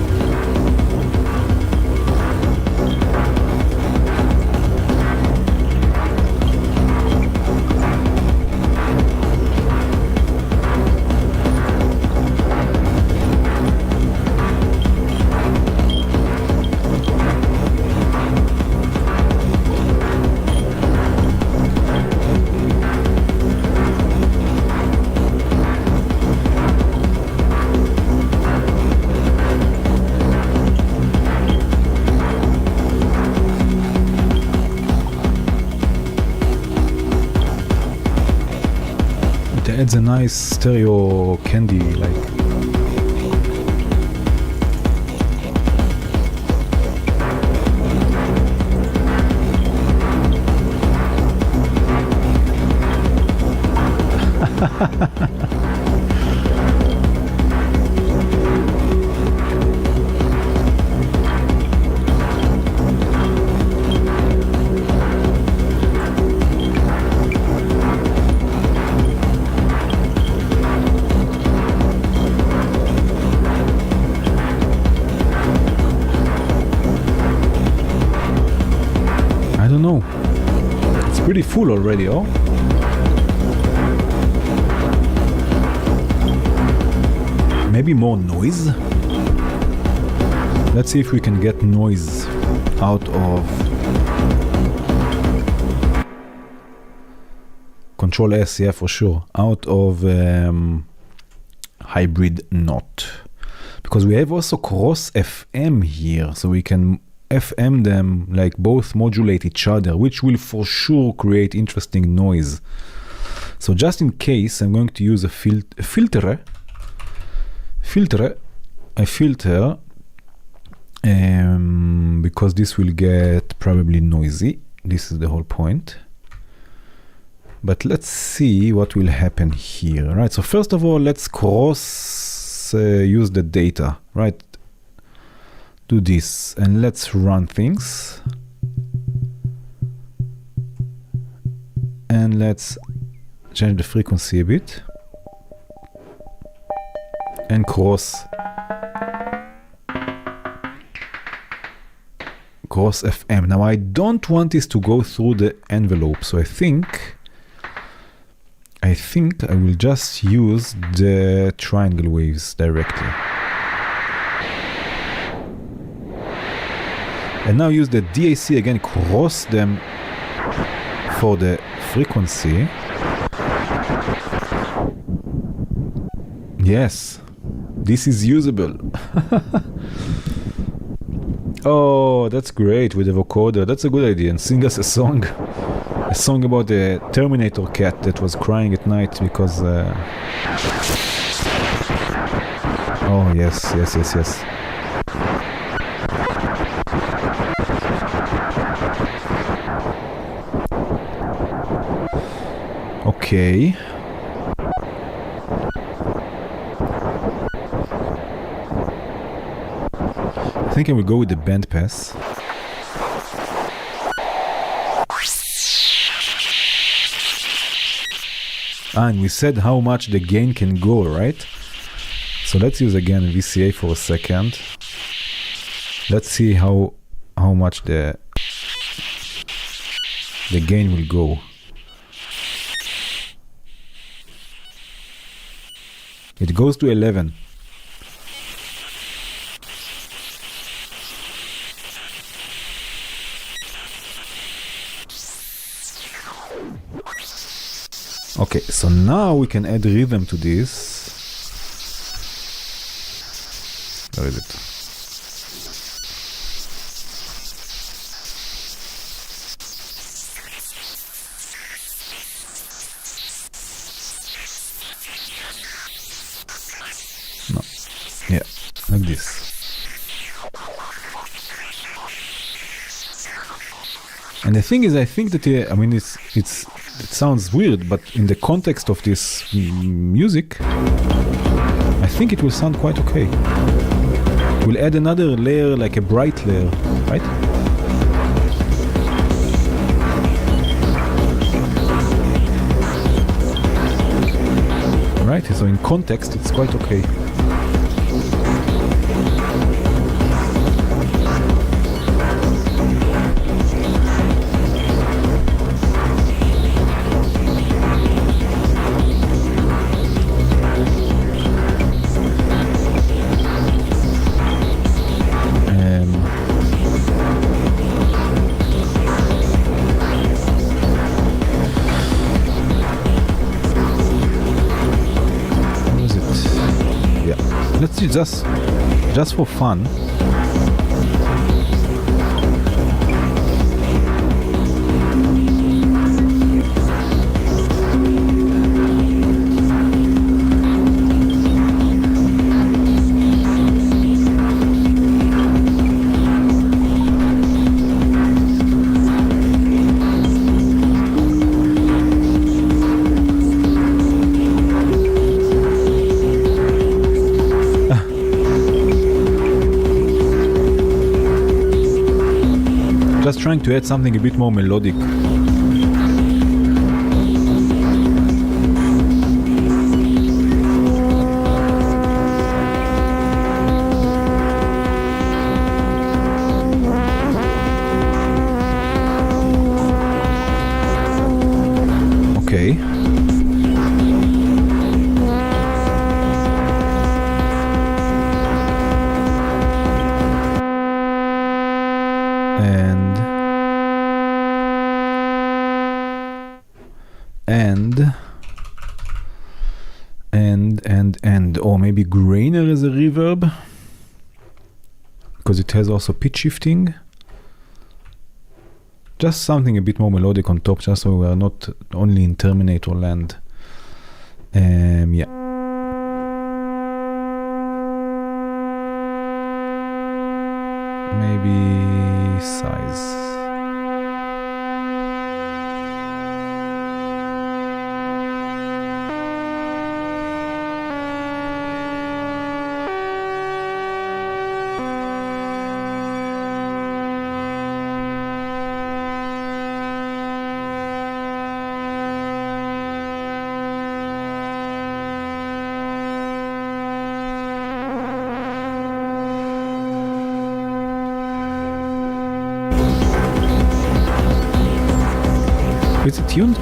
Adds a nice stereo candy like. I don't know. It's pretty full already, oh? Maybe more noise? Let's see if we can get noise out of Control S, yeah, for sure. Out of hybrid not. Because we have also cross FM here, so we can FM them, like both modulate each other, which will for sure create interesting noise. So just in case, I'm going to use a filter, because this will get probably noisy. This is the whole point. But let's see what will happen here. Right. So first of all, let's use the data. Right. Do this and let's run things. And let's change the frequency a bit. And cross FM. Now I don't want this to go through the envelope, so I think I will just use the triangle waves directly. And now use the DAC again, cross them for the frequency. Yes, this is usable. Oh, that's great with the vocoder. That's a good idea. And sing us a song about the Terminator cat that was crying at night because. Oh yes. Okay. I think I will go with the band pass. And we said how much the gain can go, right? So let's use again VCA for a second. Let's see how much the gain will go. It goes to 11. Okay, so now we can add rhythm to this. Where is it? No. Yeah, like this. And the thing is, I think that it sounds weird, but in the context of this music, I think it will sound quite okay. We'll add another layer, like a bright layer, right? Right, so in context, it's quite okay. just for fun. Just trying to add something a bit more melodic. Okay. Or maybe grainer as a reverb, because it has also pitch shifting. Just something a bit more melodic on top, just so we are not only in Terminator land. Yeah. Maybe size. Is it tuned?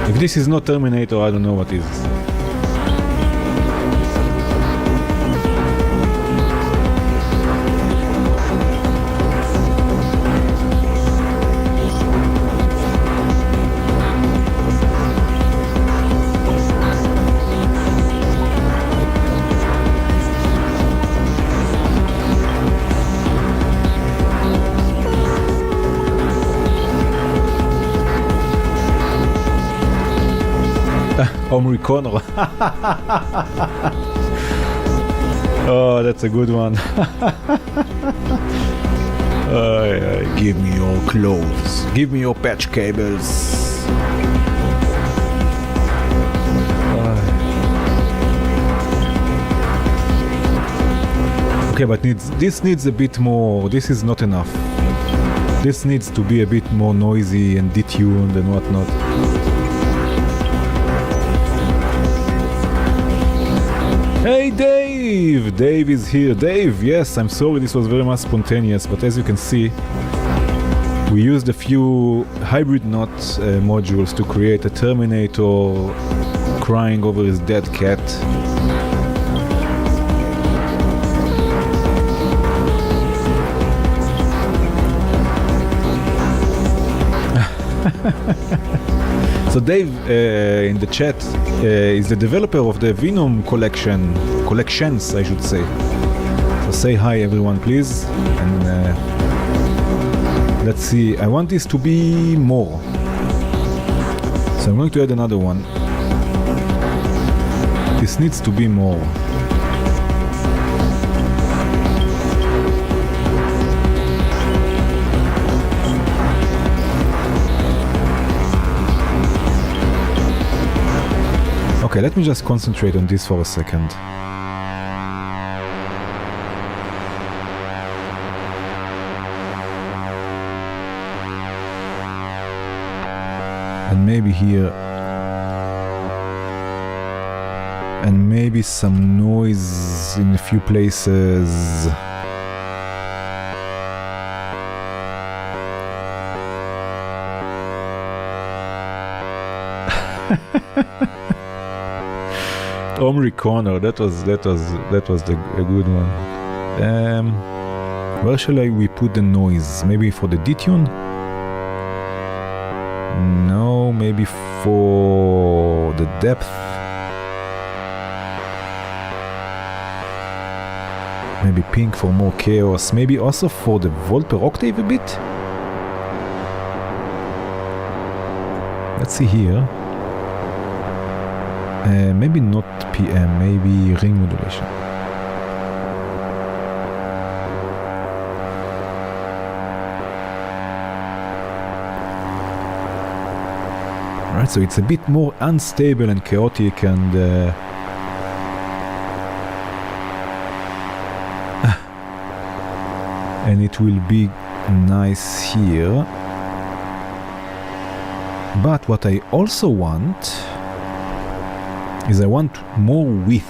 If this is not Terminator, I don't know what is. Omri Connor. Oh, that's a good one. Give me your clothes. Give me your patch cables. Okay, but this needs a bit more. This is not enough. This needs to be a bit more noisy and detuned and whatnot. Hey Dave! Dave is here. Dave, yes, I'm sorry this was very much spontaneous, but as you can see, we used a few hybrid knot modules to create a Terminator crying over his dead cat. So Dave in the chat is the developer of the Venom collections, I should say. So say hi everyone please, and let's see, I want this to be more. So I'm going to add another one. This needs to be more. Okay, let me just concentrate on this for a second. and maybe here, and maybe some noise in a few places. Omri Corner, that was a good one. Where shall we put the noise? Maybe for the detune? No, maybe for the depth. Maybe pink for more chaos. Maybe also for the volt per octave a bit. Let's see here. Maybe not PM, maybe ring modulation. Right, so it's a bit more unstable and chaotic, and and it will be nice here. But what I also want is I want more width.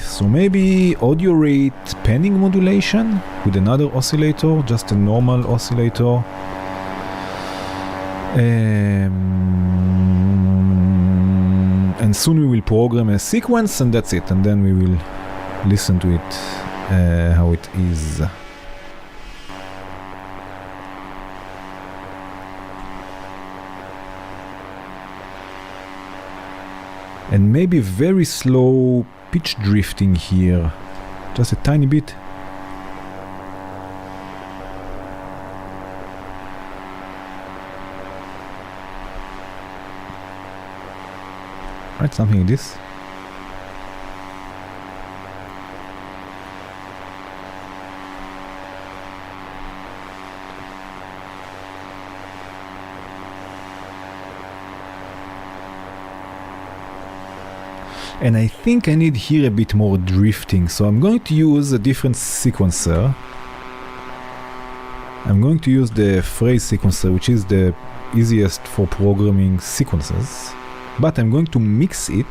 So maybe audio rate panning modulation with another oscillator, just a normal oscillator. And soon we will program a sequence, and that's it, and then we will listen to it how it is. And maybe very slow pitch drifting here, just a tiny bit. Right, something like this. And I think I need here a bit more drifting, so I'm going to use a different sequencer. I'm going to use the phrase sequencer, which is the easiest for programming sequences. But I'm going to mix it.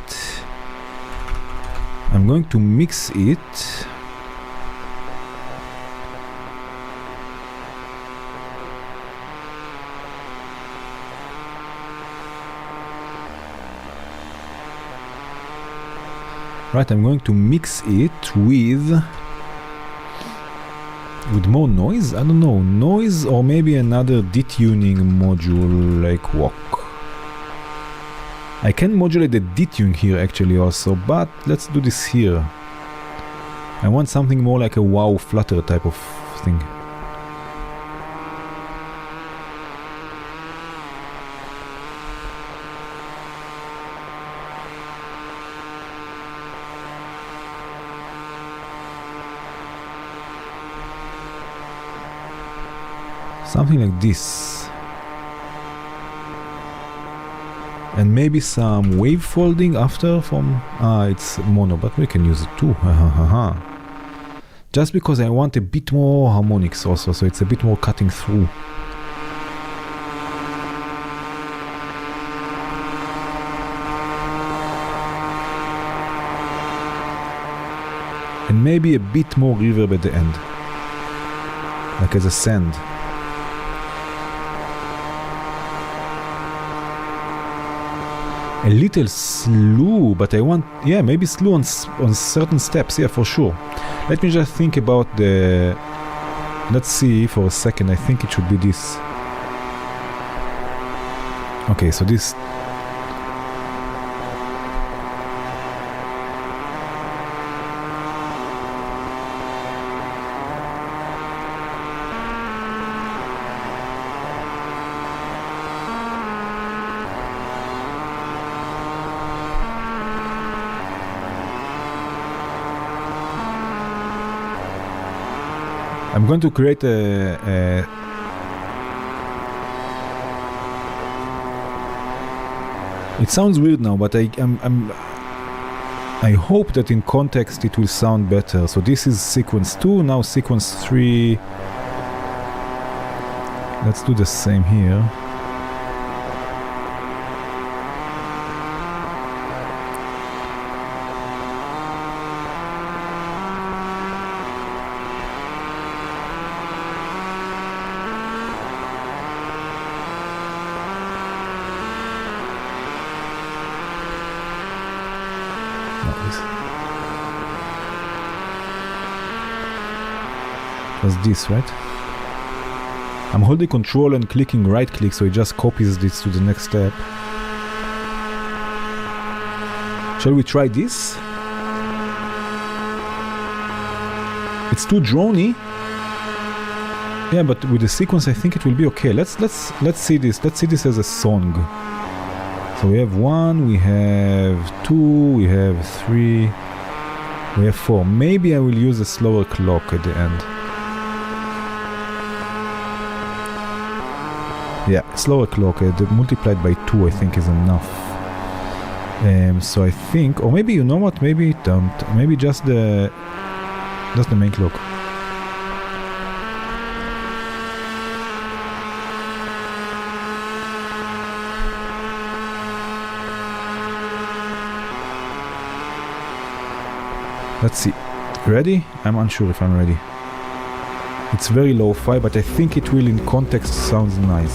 Right, I'm going to mix it with more noise. I don't know, noise or maybe another detuning module like walk. I can modulate the detune here actually also, but let's do this here. I want something more like a wow flutter type of thing. Something like this. And maybe some wave folding after from... it's mono, but we can use it too. Just because I want a bit more harmonics also, so it's a bit more cutting through. And maybe a bit more reverb at the end. Like as a send. A little slew, but I want, yeah, maybe slew on certain steps, yeah, for sure. Let me just think about the, let's see for a second, I think it should be this. Okay, so this, I'm going to create a it sounds weird now, but I hope that in context it will sound better. So this is sequence 2, now sequence 3 Let's do the same here. Was this, right? I'm holding control and clicking right click, so it just copies this to the next step. Shall we try this? It's too drony. Yeah, but with the sequence I think it will be okay. Let's see this. Let's see this as a song. So we have 1, we have 2, we have 3, we have 4. Maybe I will use a slower clock at the end. Yeah, slower clock, multiplied by 2 I think is enough. So I think, or maybe, you know what, maybe don't. Maybe just the main clock. Let's see. Ready? I'm unsure if I'm ready. It's very lo-fi, but I think it will in context sound nice.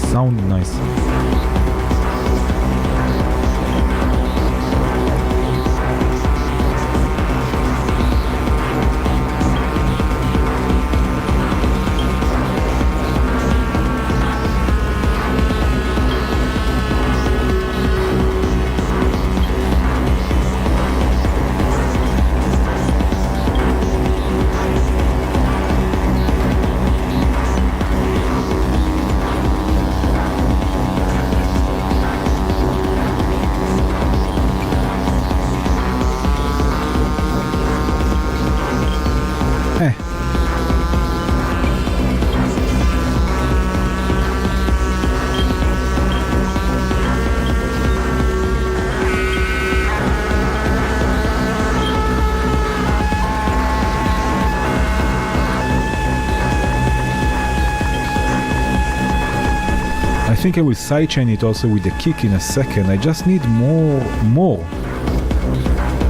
I think I will sidechain it also with the kick in a second. I just need more.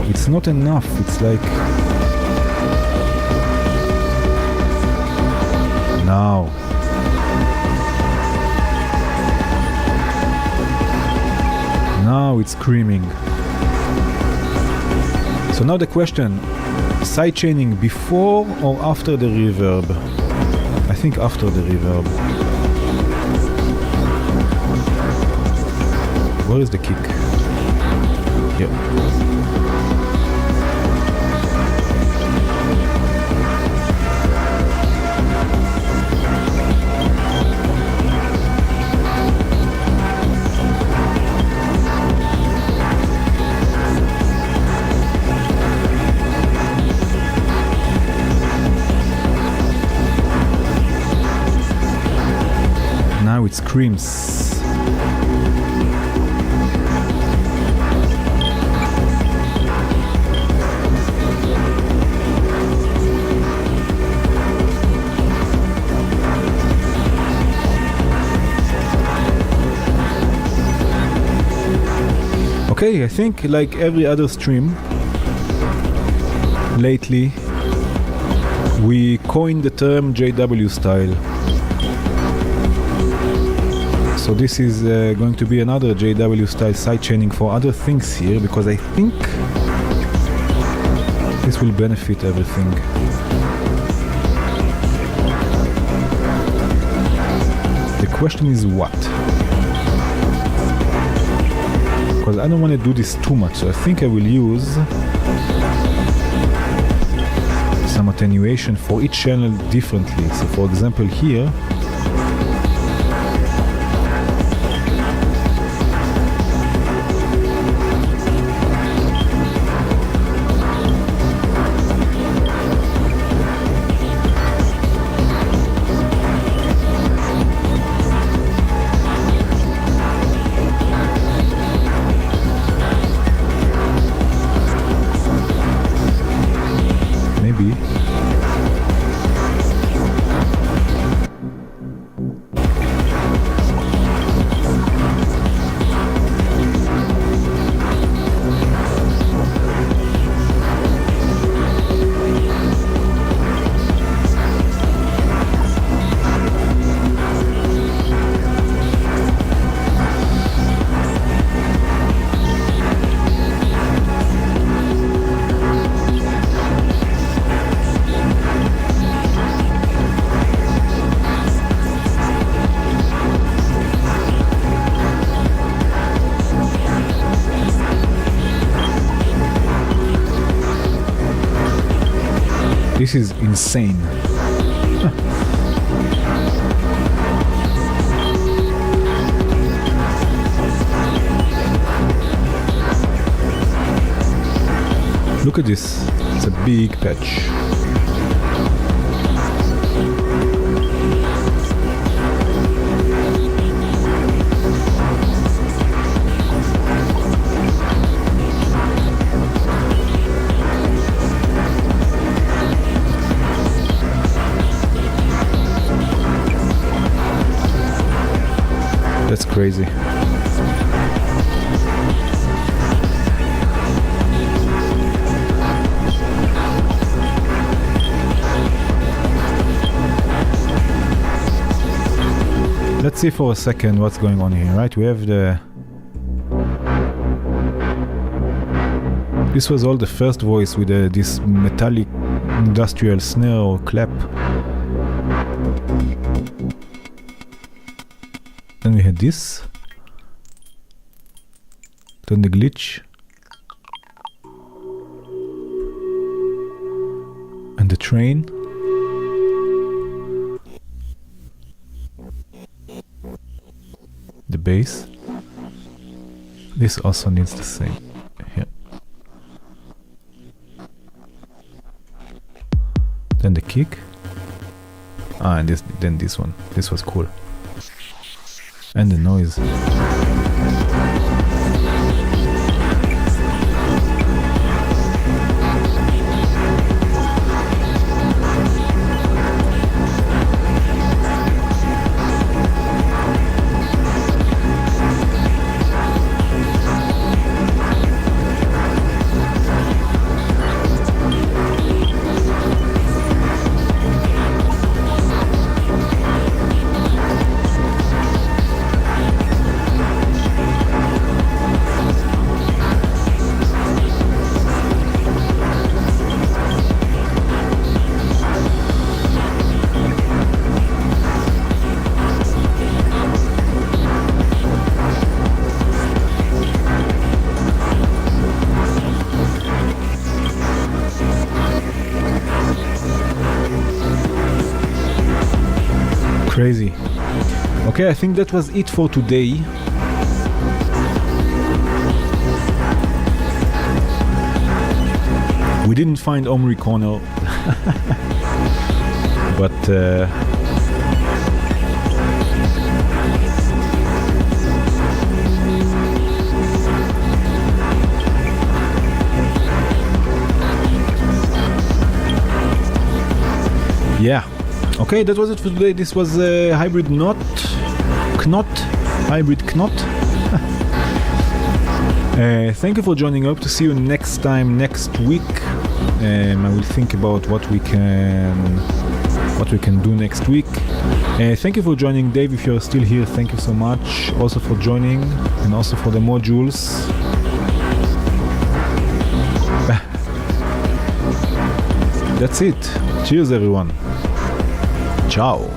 It's not enough. It's like now. Now it's screaming. So now the question, sidechaining before or after the reverb? I think after the reverb. Where is the kick? Here. Now it screams. Okay, I think like every other stream lately, we coined the term JW style. So this is going to be another JW style sidechaining for other things here, because I think this will benefit everything. The question is what? Because I don't want to do this too much, so I think I will use some attenuation for each channel differently. So for example here, This is insane. Look at this. It's a big patch. That's crazy. Let's see for a second what's going on here, right? We have the... This was all the first voice with this metallic industrial snare or clap. Then we had this. Then the glitch. And the train. The bass. This also needs the same. Here. Then the kick. And then this one. This was cool. And the noise. Crazy. Okay, I think that was it for today. We didn't find Omri Corner, but yeah. Okay, that was it for today. This was a hybrid hybrid knot. Thank you for joining up. To see you next time, next week. I will think about what we can do next week. Thank you for joining, Dave. If you're still here, thank you so much. Also for joining, and also for the modules. That's it. Cheers, everyone. Ciao.